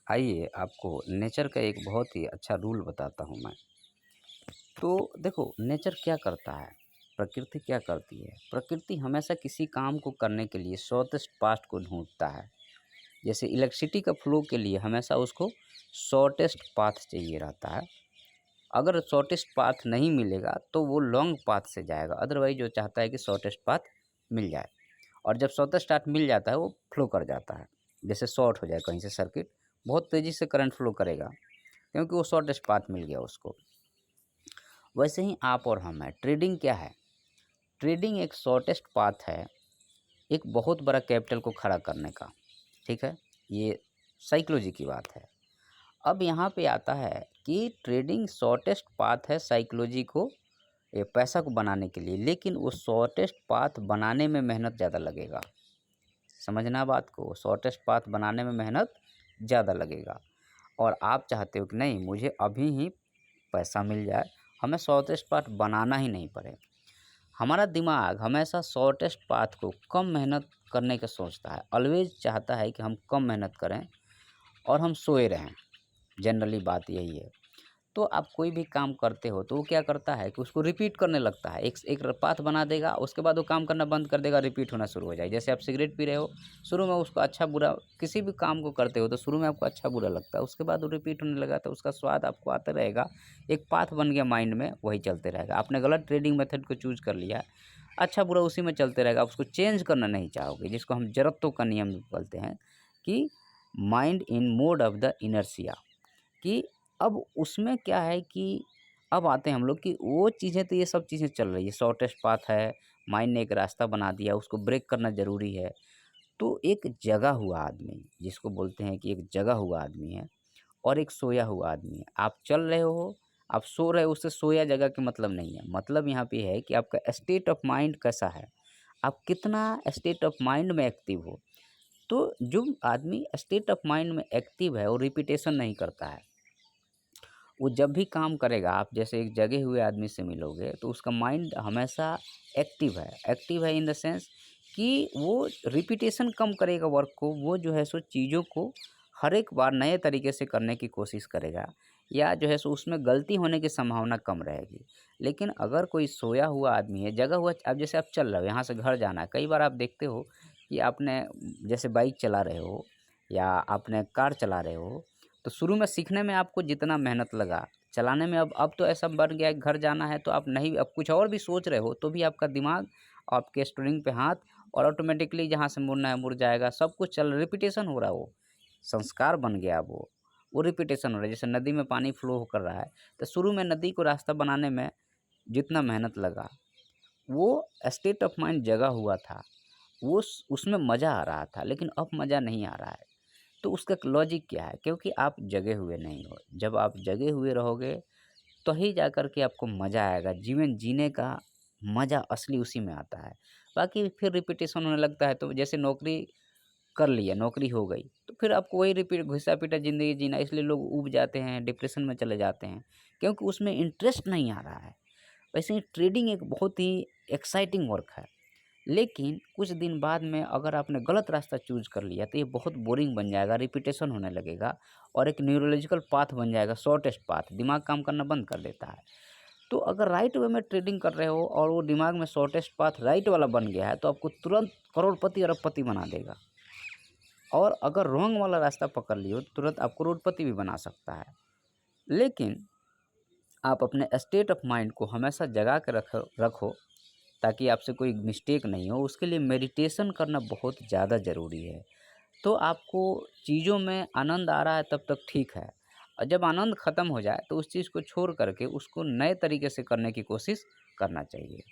आइए आपको नेचर का एक बहुत ही अच्छा रूल बताता हूँ मैं। तो देखो नेचर क्या करता है, प्रकृति क्या करती है? प्रकृति हमेशा किसी काम को करने के लिए शॉर्टेस्ट पाथ को ढूँढता है। जैसे इलेक्ट्रिसिटी का फ्लो के लिए हमेशा उसको शॉर्टेस्ट पाथ चाहिए रहता है। अगर शॉर्टेस्ट पाथ नहीं मिलेगा तो वो लॉन्ग पाथ से जाएगा, अदरवाइज़ वो चाहता है कि शॉर्टेस्ट पाथ मिल जाए। और जब शॉर्टेस्ट पाथ मिल जाता है वो फ्लो कर जाता है। जैसे शॉर्ट हो जाए कहीं से सर्किट, बहुत तेज़ी से करंट फ्लो करेगा। क्योंकि वो शॉर्टेस्ट पाथ मिल गया उसको। वैसे ही आप और हम हैं, ट्रेडिंग क्या है? ट्रेडिंग एक शॉर्टेस्ट पाथ है, एक बहुत बड़ा कैपिटल को खड़ा करने का, ठीक है? ये साइकोलॉजी की बात है। अब यहाँ पे आता है कि ट्रेडिंग शॉर्टेस्ट पाथ है साइकोलॉजी को पैसा को बनाने के लिए, लेकिन वो शॉर्टेस्ट पाथ बनाने में मेहनत ज़्यादा लगेगा। समझना बात को, शॉर्टेस्ट पाथ बनाने में मेहनत ज़्यादा लगेगा। और आप चाहते हो कि नहीं मुझे अभी ही पैसा मिल जाए, हमें शॉर्टेस्ट पाथ बनाना ही नहीं पड़े। हमारा दिमाग हमेशा शॉर्टेस्ट पाथ को कम मेहनत करने का सोचता है, ऑलवेज चाहता है कि हम कम मेहनत करें और हम सोए रहें। जनरली बात यही है। तो आप कोई भी काम करते हो तो वो क्या करता है कि उसको रिपीट करने लगता है। एक एक पाथ बना देगा, उसके बाद वो काम करना बंद कर देगा, रिपीट होना शुरू हो जाएगा। जैसे आप सिगरेट पी रहे हो, शुरू में उसको अच्छा बुरा किसी भी काम को करते हो तो शुरू में आपको अच्छा बुरा लगता है, उसके बाद वो रिपीट होने लगा तो उसका स्वाद आपको आता रहेगा। एक पाथ बन गया माइंड में, वही चलते रहेगा। आपने गलत ट्रेडिंग मेथड को चूज़ कर लिया, अच्छा बुरा उसी में चलते रहेगा, आप उसको चेंज करना नहीं चाहोगे, जिसको हम जड़त्व का नियम बोलते हैं कि mind in mode of the inertia. कि अब उसमें क्या है कि अब आते हैं हम लोग कि वो चीज़ें तो ये सब चीज़ें चल रही है, शॉर्टेस्ट पाथ है, माइंड ने एक रास्ता बना दिया, उसको ब्रेक करना ज़रूरी है। तो एक जगा हुआ आदमी, जिसको बोलते हैं कि एक जगा हुआ आदमी है और एक सोया हुआ आदमी है। आप चल रहे हो, आप सो रहे हो, उससे सोया जगह का मतलब नहीं है। मतलब यहाँ पे है कि आपका स्टेट ऑफ माइंड कैसा है, आप कितना स्टेट ऑफ माइंड में एक्टिव हो। तो जो आदमी स्टेट ऑफ माइंड में एक्टिव है, वो रिपीटेशन नहीं करता है। वो जब भी काम करेगा, आप जैसे एक जगे हुए आदमी से मिलोगे तो उसका माइंड हमेशा एक्टिव है इन द सेंस कि वो रिपीटेशन कम करेगा वर्क को, वो जो है सो चीज़ों को हर एक बार नए तरीके से करने की कोशिश करेगा, या जो है सो उसमें गलती होने की संभावना कम रहेगी। लेकिन अगर कोई सोया हुआ आदमी है, जगा हुआ, अब जैसे आप चल रहे हो, यहाँ से घर जाना है, कई बार आप देखते हो कि आपने जैसे बाइक चला रहे हो या आपने कार चला रहे हो, तो शुरू में सीखने में आपको जितना मेहनत लगा, चलाने में अब तो ऐसा बन गया है, घर जाना है तो आप नहीं, अब कुछ और भी सोच रहे हो तो भी आपका दिमाग आपके स्टीयरिंग पे हाथ, और ऑटोमेटिकली जहाँ से मुड़ना है मुड़ जाएगा, सब कुछ चल रिपीटेशन हो रहा है वो, संस्कार बन गया वो रिपीटेशन हो रहा है। जैसे नदी में पानी फ्लो कर रहा है, तो शुरू में नदी को रास्ता बनाने में जितना मेहनत लगा, वो स्टेट ऑफ माइंड जगा हुआ था, वो उसमें मज़ा आ रहा था, लेकिन अब मज़ा नहीं आ रहा है। तो उसका लॉजिक क्या है? क्योंकि आप जगे हुए नहीं हो। जब आप जगे हुए रहोगे तो ही जा कर के आपको मज़ा आएगा। जीवन जीने का मज़ा असली उसी में आता है। बाकी फिर रिपीटेशन होने लगता है, तो जैसे नौकरी कर लिया, नौकरी हो गई, तो फिर आपको वही रिपीट घिसा-पिटा ज़िंदगी जीना, इसलिए लोग ऊब जाते हैं, डिप्रेशन में चले जाते हैं, क्योंकि उसमें इंटरेस्ट नहीं आ रहा है। वैसे ही ट्रेडिंग एक बहुत ही एक्साइटिंग वर्क है। लेकिन कुछ दिन बाद में अगर आपने गलत रास्ता चूज़ कर लिया तो ये बहुत बोरिंग बन जाएगा, रिपीटेशन होने लगेगा और एक न्यूरोलॉजिकल पाथ बन जाएगा, शॉर्टेस्ट पाथ, दिमाग काम करना बंद कर देता है। तो अगर राइट वे में ट्रेडिंग कर रहे हो और वो दिमाग में शॉर्टेस्ट पाथ राइट वाला बन गया है तो आपको तुरंत करोड़पति अरबपति बना देगा। और अगर रॉन्ग वाला रास्ता पकड़ लियो तो तुरंत आपको करोड़पति भी बना सकता है। लेकिन आप अपने स्टेट ऑफ माइंड को हमेशा जगा के रखो ताकि आपसे कोई मिस्टेक नहीं हो, उसके लिए मेडिटेशन करना बहुत ज़्यादा ज़रूरी है। तो आपको चीज़ों में आनंद आ रहा है तब तक ठीक है, और जब आनंद ख़त्म हो जाए तो उस चीज़ को छोड़ कर के उसको नए तरीके से करने की कोशिश करना चाहिए।